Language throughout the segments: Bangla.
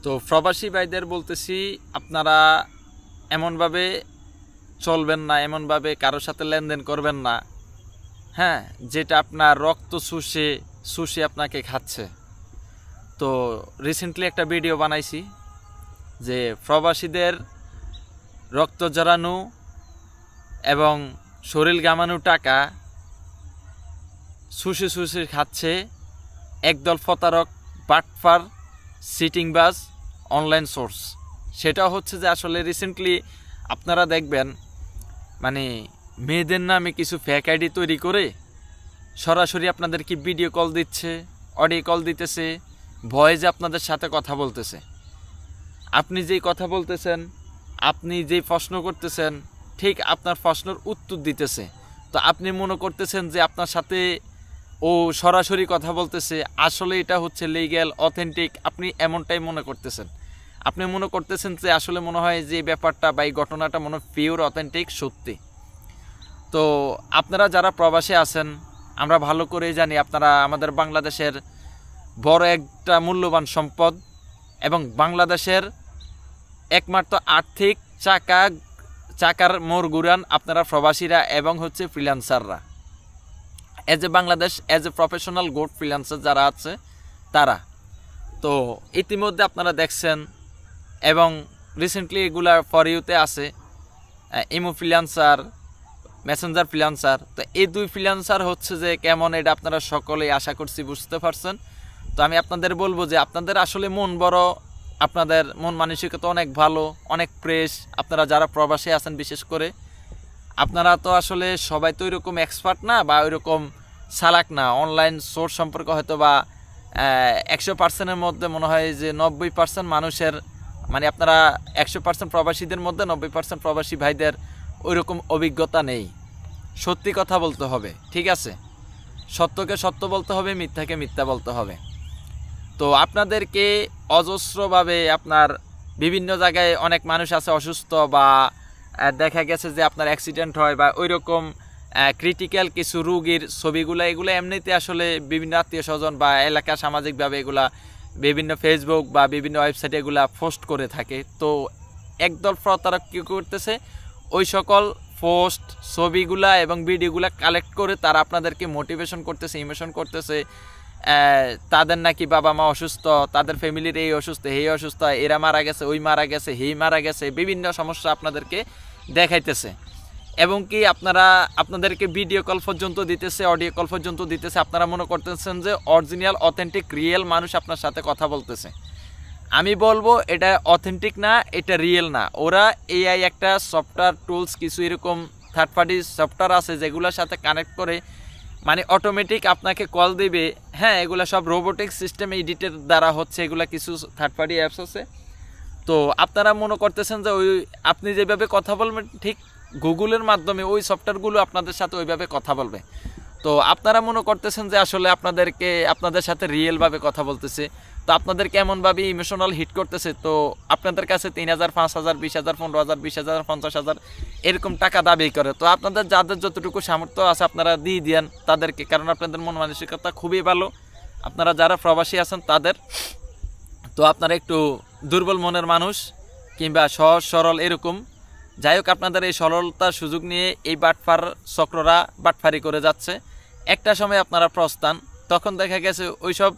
তো প্রবাসী ভাইদের বলতেছি, আপনারা এমনভাবে চলবেন না, এমনভাবে কারোর সাথে লেনদেন করবেন না, হ্যাঁ, যেটা আপনার রক্ত শুষে শুষে আপনাকে খাচ্ছে। তো রিসেন্টলি একটা ভিডিও বানাইছি যে প্রবাসীদের রক্ত জড়ানো এবং শরীর গামানো টাকা শুষে শুষে খাচ্ছে একদল প্রতারক, বাটপার, সিটিংবাজ, অনলাইন সোর্স। সেটা হচ্ছে যে আসলে রিসেন্টলি আপনারা দেখবেন মানে মেয়েদের নামে কিছু ফেক আইডি তৈরি করে সরাসরি আপনাদেরকে ভিডিও কল দিচ্ছে, অডিও কল দিতেছে, ভয়েসে আপনাদের সাথে কথা বলতেছে। আপনি যেই কথা বলতেছেন, আপনি যেই প্রশ্ন করতেছেন, ঠিক আপনার প্রশ্নের উত্তর দিতেছে। তো আপনি মনে করতেছেন যে আপনার সাথে ও সরাসরি কথা বলতেছে, আসলে এটা হচ্ছে লিগ্যাল, অথেন্টিক। আপনি এমনটাই মনে করতেছেন। আপনি মনে করতেছেন যে আসলে মনে হয় যে ব্যাপারটা বা এই ঘটনাটা মনে হয় পিওর অথেন্টিক, সত্যি। তো আপনারা যারা প্রবাসে আছেন, আমরা ভালো করেই জানি আপনারা আমাদের বাংলাদেশের বড় একটা মূল্যবান সম্পদ এবং বাংলাদেশের একমাত্র আর্থিক চাকার মোড় ঘুরান আপনারা প্রবাসীরা এবং হচ্ছে ফ্রিল্যান্সাররা। As a Bangladesh, as a professional good freelancer যারা আছে তারা। তো ইতিমধ্যে আপনারা দেখছেন এবং রিসেন্টলি এগুলা ফর ইউতে আছে, ইমো ফ্রিল্যান্সার, মেসেঞ্জার ফ্রিল্যান্সার। তো এই দুই ফ্রিল্যান্সার হচ্ছে যে কেমন, এটা আপনারা সকলেই আশা করছি বুঝতে পারছেন। তো আমি আপনাদের বলবো যে আপনাদের আসলে মন বড়, আপনাদের মন মানসিকতা অনেক ভালো, অনেক ফ্রেশ। আপনারা যারা প্রবাসী আছেন বিশেষ করে, আপনারা তো আসলে সবাই তো ওইরকম এক্সপার্ট না বা ওইরকম চালাক না। অনলাইন সোর্স সম্পর্কে হয়তো বা 100%-এর মধ্যে মনে হয় যে 90% মানুষের, মানে আপনারা 100% প্রবাসীদের মধ্যে 90% প্রবাসী ভাইদের ওইরকম অভিজ্ঞতা নেই। সত্যি কথা বলতে হবে, ঠিক আছে? সত্যকে সত্য বলতে হবে, মিথ্যাকে মিথ্যা বলতে হবে। তো আপনাদেরকে অজস্রভাবে আপনার বিভিন্ন জায়গায় অনেক মানুষ আছে অসুস্থ, বা দেখা গেছে যে আপনার অ্যাক্সিডেন্ট হয় বা ওই রকম ক্রিটিক্যাল কিছু রোগীর ছবিগুলো, এগুলো এমনিতে আসলে বিভিন্ন আত্মীয় স্বজন বা এলাকা সামাজিকভাবে এগুলা বিভিন্ন ফেসবুক বা বিভিন্ন ওয়েবসাইটে এগুলা পোস্ট করে থাকে। তো একদল প্রতারক কী করতেছে, ওই সকল পোস্ট, ছবিগুলা এবং ভিডিওগুলা কালেক্ট করে তারা আপনাদেরকে মোটিভেশন করতেছে, ইমোশন করতেছে। তাদের নাকি বাবা মা অসুস্থ, তাদের ফ্যামিলির এই অসুস্থ, এই অসুস্থ, এরা মারা গেছে, ওই মারা গেছে, হেই মারা গেছে, বিভিন্ন সমস্যা আপনাদেরকে দেখাইতেছে। এবং কি আপনাদেরকে ভিডিও কল পর্যন্ত দিতেছে, অডিও কল পর্যন্ত দিতেছে। আপনারা মনে করতেছেন যে অরিজিনাল, অথেন্টিক, রিয়েল মানুষ আপনার সাথে কথা বলতেছে। আমি বলবো এটা অথেন্টিক না, এটা রিয়েল না। ওরা এআই একটা সফটওয়্যার টুলস, কিছু এরকম থার্ড পার্টি সফটওয়্যার আছে যেগুলোর সাথে কানেক্ট করে মানে অটোমেটিক আপনাকে কল দিবে। হ্যাঁ, এগুলো সব রোবোটিক সিস্টেম এডিটের দ্বারা হচ্ছে, এগুলো কিছু থার্ড পার্টি অ্যাপস আছে। তো আপনারা মনে করতেছেন যে ওই আপনি যেভাবে কথা বলবেন, ঠিক গুগলের মাধ্যমে ওই সফটওয়্যারগুলো আপনাদের সাথে ওইভাবে কথা বলবে। তো আপনারা মনে করতেছেন যে আসলে আপনাদের সাথে রিয়েলভাবে কথা বলতেছে। তো আপনাদেরকে এমনভাবে ইমোশনাল হিট করতেছে। তো আপনাদের কাছে 3,000, 5,000, 20,000, 15,000, 20,000, 50,000 এরকম টাকা দাবি করে। তো আপনাদের যাদের যতটুকু সামর্থ্য আছে আপনারা দিয়ে দেন তাদেরকে, কারণ আপনাদের মন মানসিকতা খুবই ভালো। আপনারা যারা প্রবাসী আছেন তাদের, তো আপনারা একটু দুর্বল মনের মানুষ কিংবা সহজ সরল এরকম, যাই হোক, আপনাদের এই সরলতার সুযোগ নিয়ে এই বাটপার চক্ররা বাটপারি করে যাচ্ছে। একটা সময় আপনারা প্রস্থান, তখন দেখা গেছে ওইসব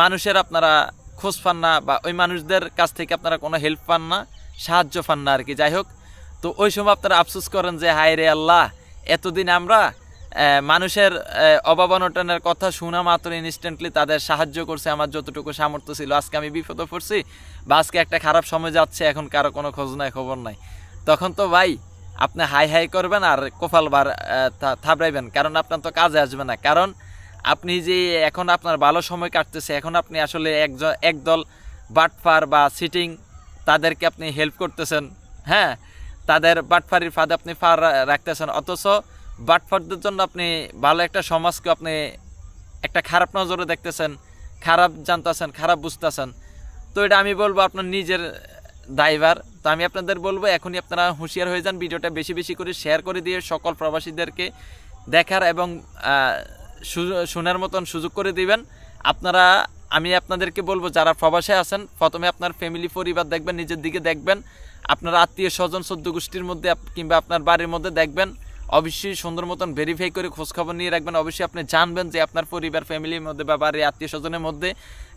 মানুষের আপনারা খোঁজ পান না, বা ওই মানুষদের কাছ থেকে আপনারা কোনো হেল্প পান না, সাহায্য পান না আর কি। যাই হোক, তো ওই সময় আপনারা আফসোস করেন যে হায় রে আল্লাহ, এতদিন আমরা মানুষের অভাব অনটনের কথা শোনা মাত্র ইনস্ট্যান্টলি তাদের সাহায্য করছে, আমার যতটুকু সামর্থ্য ছিল। আজকে আমি বিপদে পড়ছি বা আজকে একটা খারাপ সময় যাচ্ছে, এখন কারো কোনো খোঁজ নাই, খবর নাই। তখন তো ভাই আপনি হাই হাই করবেন আর কপাল বার থাবড়াইবেন, কারণ আপনার তো কাজে আসবে না। কারণ আপনি যে এখন আপনার ভালো সময় কাটতেছে, এখন আপনি আসলে একদল বাটপার বা সিটিং, তাদেরকে আপনি হেল্প করতেছেন। হ্যাঁ, তাদের বাটপারির ফাঁদে আপনি পার রাখতেছেন, অথচ বাটপারদের জন্য আপনি ভালো একটা সমাজকে আপনি একটা খারাপ নজরে দেখতেছেন, খারাপ জানতেছেন, খারাপ বুঝতেছেন। তো এটা আমি বলবো আপনার নিজের দায়ভার। তো আমি আপনাদের বলবো এখনই আপনারা হুঁশিয়ার হয়ে যান, ভিডিওটা বেশি বেশি করে শেয়ার করে দিয়ে সকল প্রবাসীদেরকে দেখার এবং শোনার মতন সুযোগ করে দিবেন। আপনারা আমি আপনাদেরকে বলবো যারা প্রবাসে আছেন প্রথমে আপনার ফ্যামিলি পরিবার দেখবেন, নিজের দিকে দেখবেন, আপনার আত্মীয় স্বজন সদ্য গোষ্ঠীর মধ্যে কিংবা আপনার বাড়ির মধ্যে দেখবেন, অবশ্যই সুন্দর মতন ভেরিফাই করে খোঁজখবর নিয়ে রাখবেন। অবশ্যই আপনি জানবেন যে আপনার পরিবার ফ্যামিলির মধ্যে বা বাড়ির আত্মীয় স্বজনের মধ্যে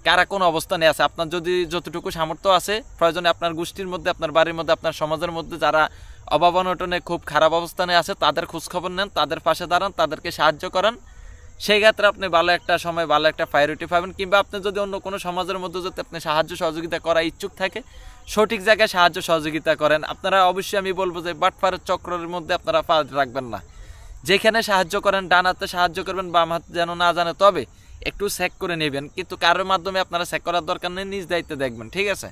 কারা কোন অবস্থানে আছে। আপনার যদি যতটুকু সামর্থ্য আছে প্রয়োজনে আপনার গোষ্ঠীর মধ্যে, আপনার বাড়ির মধ্যে, আপনার সমাজের মধ্যে যারা অভাব অনটনে খুব খারাপ অবস্থানে আছে তাদের খোঁজখবর নেন, তাদের পাশে দাঁড়ান, তাদেরকে সাহায্য করেন। সেই ক্ষেত্রে আপনি ভালো একটা সময় ভালো একটা প্রায়োরিটি পাবেন। কিংবা আপনি যদি অন্য কোনো সমাজের মধ্যে যদি আপনি সাহায্য সহযোগিতা করা ইচ্ছুক থাকে সঠিক জায়গায় সাহায্য সহযোগিতা করেন। আপনারা অবশ্যই আমি বলবো যে বাটপারের চক্রের মধ্যে আপনারা পা রাখবেন না। যেখানে সাহায্য করেন ডান হাতে সাহায্য করবেন, বাম হাত যেন না জানে, তবে একটু চেক করে নেবেন, কিন্তু কারোর মাধ্যমে আপনারা চেক করার দরকার নেই, নিজ দায়িত্বে দেখবেন, ঠিক আছে?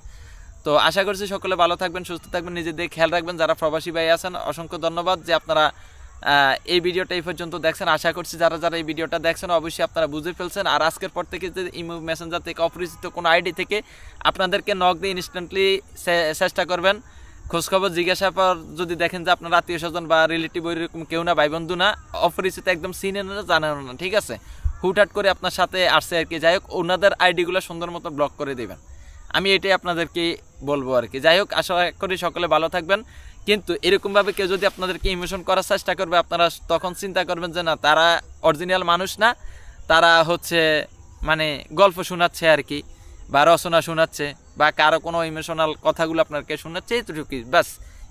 তো আশা করছি সকলে ভালো থাকবেন, সুস্থ থাকবেন, নিজেদের খেয়াল রাখবেন। যারা প্রবাসী ভাই আছেন অসংখ্য ধন্যবাদ যে আপনারা এই ভিডিওটা এই পর্যন্ত দেখছেন। আশা করছি যারা যারা এই ভিডিওটা দেখছেন অবশ্যই আপনারা বুঝে ফেলছেন। আর আজকের পর থেকে যে ইমো মেসেঞ্জার থেকে অপরিচিত কোনো আইডি থেকে আপনাদেরকে নক দিয়ে ইনস্ট্যান্টলি চেষ্টা করবেন খোঁজখবর জিজ্ঞাসা পর যদি দেখেন যে আপনার আত্মীয় স্বজন বা রিলেটিভ ওইরকম কেউ না, ভাই বন্ধু না, অপরিচিত একদম চিনেন না, জানেন না, ঠিক আছে? হুটহাট করে আপনার সাথে আসছে আর কি। যাই হোক ওনাদের আইডিগুলো সুন্দর মতো ব্লক করে দেবেন, আমি এটাই আপনাদেরকে বলবো আর কি। যাই হোক আশা করি সকলে ভালো থাকবেন। কিন্তু এরকমভাবে কেউ যদি আপনাদেরকে ইমোশন করার চেষ্টা করবে আপনারা তখন চিন্তা করবেন যে না, তারা অরিজিনাল মানুষ না, তারা হচ্ছে মানে গল্প শোনাচ্ছে আর কি, বা রচনা শোনাচ্ছে, বা কারো কোনো ইমোশনাল কথাগুলো আপনাকে শোনাচ্ছে, এইটুকুই ব্যাস,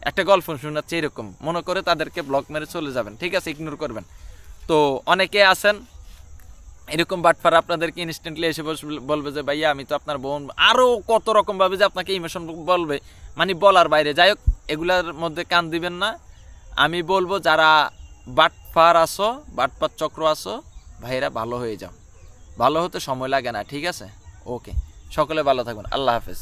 একটা গল্প শোনাচ্ছে, এরকম মনে করে তাদেরকে ব্লক মেরে চলে যাবেন, ঠিক আছে? ইগনোর করবেন। তো অনেকে আছেন এরকম বাটপার আপনাদেরকে ইনস্ট্যান্টলি এসে বলবে যে ভাইয়া আমি তো আপনার বোন, আরও কত রকমভাবে যে আপনাকে ইমোশন বলবে, মানে বলার বাইরে। যাই হোক এগুলার মধ্যে কান দিবেন না। আমি বলবো যারা বাটপার আসো, বাটপার চক্র আসো, ভাইরা ভালো হয়ে যাও, ভালো হতে সময় লাগে না, ঠিক আছে? ওকে, সকলে ভালো থাকবেন, আল্লাহ হাফেজ।